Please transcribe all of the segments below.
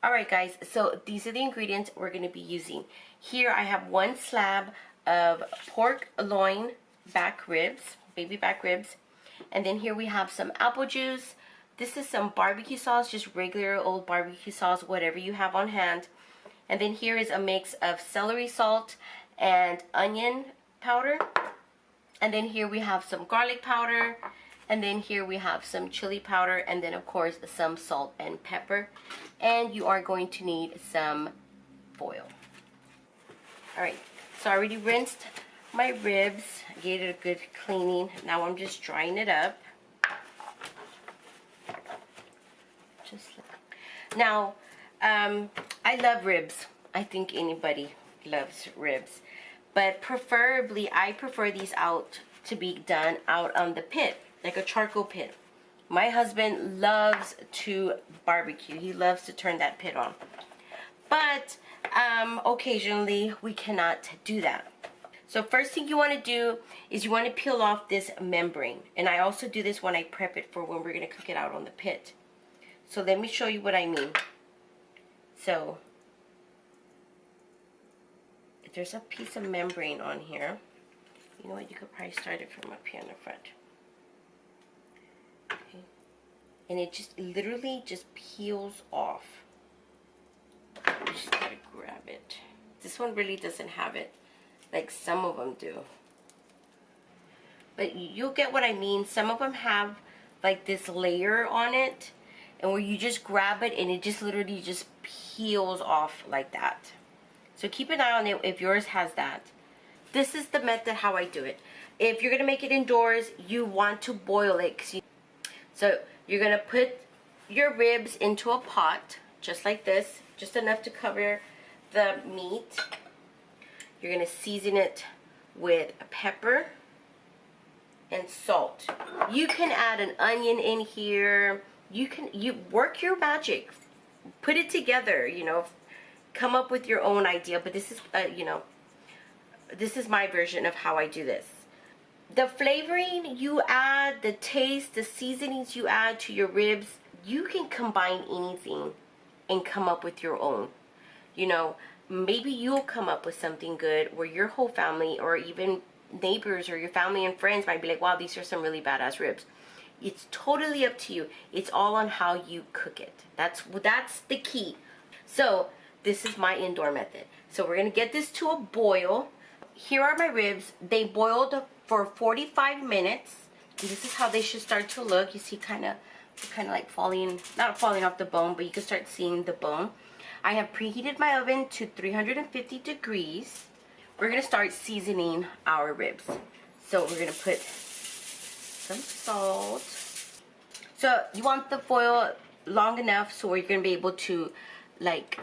Alright guys, so these are the ingredients we're going to be using. Here I have 1 slab of pork loin back ribs, baby back ribs. And then here we have some apple juice. This is some barbecue sauce, just regular old barbecue sauce, whatever you have on hand. And then here is a mix of celery salt and onion powder. And then here we have some garlic powder. And then here we have some chili powder, and then of course some salt and pepper. And you are going to need some foil. Alright, so I already rinsed my ribs, gave it a good cleaning. Now I'm just drying it up. Now, I love ribs. I think anybody loves ribs. But preferably, I prefer these out to be done out on the pit, like a charcoal pit. My husband loves to barbecue. He loves to turn that pit on. But occasionally we cannot do that. So first thing you want to do is you want to peel off this membrane. And I also do this when I prep it for when we're going to cook it out on the pit. So let me show you what I mean. So there's a piece of membrane on here. You know what, you could probably start it from up here in the front. Okay. And it just literally just peels off. You just gotta grab it. This one really doesn't have it like some of them do. But you'll get what I mean. Some of them have like this layer on it, and where you just grab it and it just literally just peels off like that. So keep an eye on it if yours has that. This is the method how I do it. If you're gonna make it indoors, you want to boil it. So you're gonna put your ribs into a pot, just like this, just enough to cover the meat. You're gonna season it with pepper and salt. You can add an onion in here. You work your magic, put it together, you know, come up with your own idea. But this is, you know, this is my version of how I do this. The flavoring you add, the taste, the seasonings you add to your ribs, you can combine anything and come up with your own. You know, maybe you'll come up with something good where your whole family or even neighbors or your family and friends might be like, wow, these are some really badass ribs. It's totally up to you. It's all on how you cook it. That's the key. So this is my indoor method. So we're gonna get this to a boil. Here are my ribs. They boiled for 45 minutes. And this is how they should start to look. You see kind of like falling, not falling off the bone, but you can start seeing the bone. I have preheated my oven to 350 degrees. We're gonna start seasoning our ribs. So we're gonna put some salt. So you want the foil long enough so you're gonna be able to like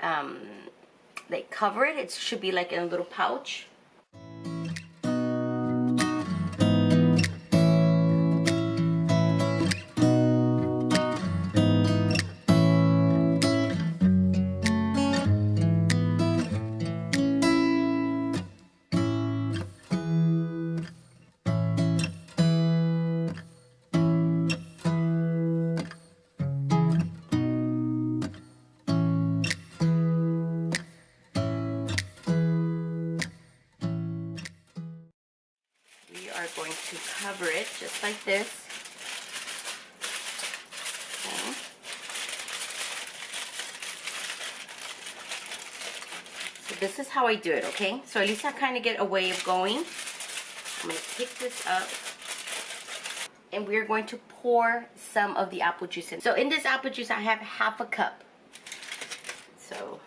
cover it. It should be like in a little pouch. Going to cover it just like this. Okay. So this is how I do it, okay? So at least I kind of get a way of going. I'm going to pick this up and we're going to pour some of the apple juice in. So in this apple juice I have half a cup. So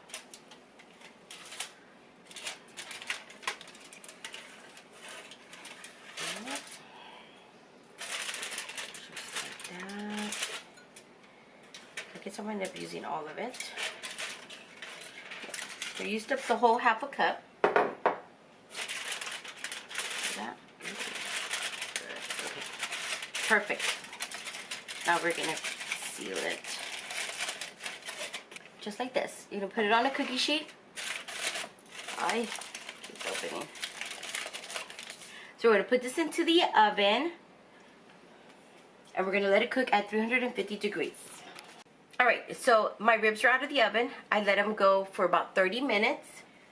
so I'm going to end up using all of it. So I used up the whole half a cup. That. Okay. Perfect. Now we're going to seal it. Just like this. You're going to put it on a cookie sheet. I keep opening. So we're going to put this into the oven. And we're going to let it cook at 350 degrees. All right, so my ribs are out of the oven. I let them go for about 30 minutes.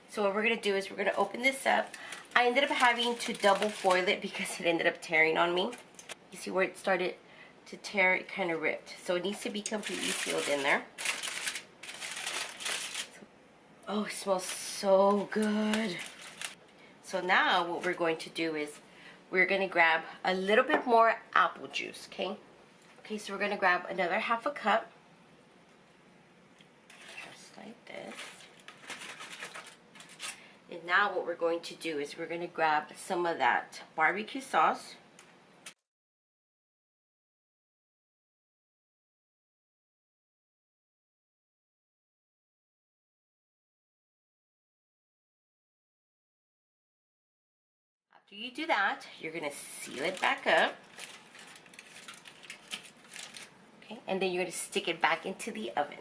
So what we're gonna do is we're gonna open this up. I ended up having to double foil it because it ended up tearing on me. You see where it started to tear? It kind of ripped. So it needs to be completely sealed in there. Oh, it smells so good. So now what we're going to do is we're gonna grab a little bit more apple juice, okay? Okay, so we're gonna grab another half a cup. Just like this. And now what we're going to do is we're going to grab some of that barbecue sauce. After you do that, you're going to seal it back up. Okay, and then you're going to stick it back into the oven.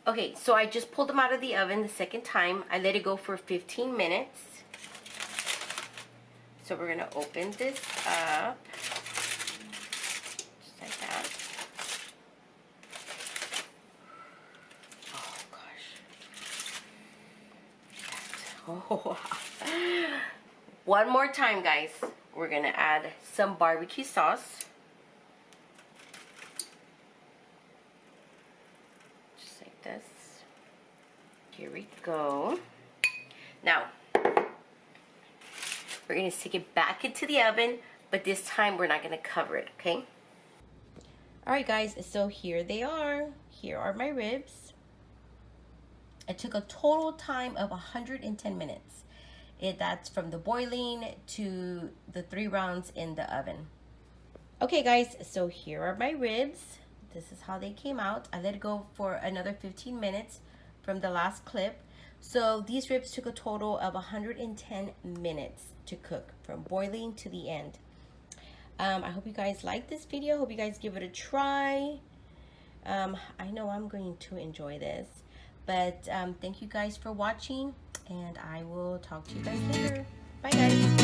Okay, so I just pulled them out of the oven the second time. I let it go for 15 minutes. So we're going to open this up. Just like that. Oh, gosh. Oh, wow. One more time, guys. We're going to add some barbecue sauce. Just like this. Here we go. Now, we're going to stick it back into the oven, but this time we're not going to cover it, okay? Alright guys, so here they are. Here are my ribs. It took a total time of 110 minutes. That's from the boiling to the 3 rounds in the oven. Okay guys, so here are my ribs. This is how they came out. I let it go for another 15 minutes from the last clip. So these ribs took a total of 110 minutes to cook from boiling to the end. I hope you guys like this video. Hope you guys give it a try. I know I'm going to enjoy this. But thank you guys for watching, and I will talk to you guys later. Bye guys.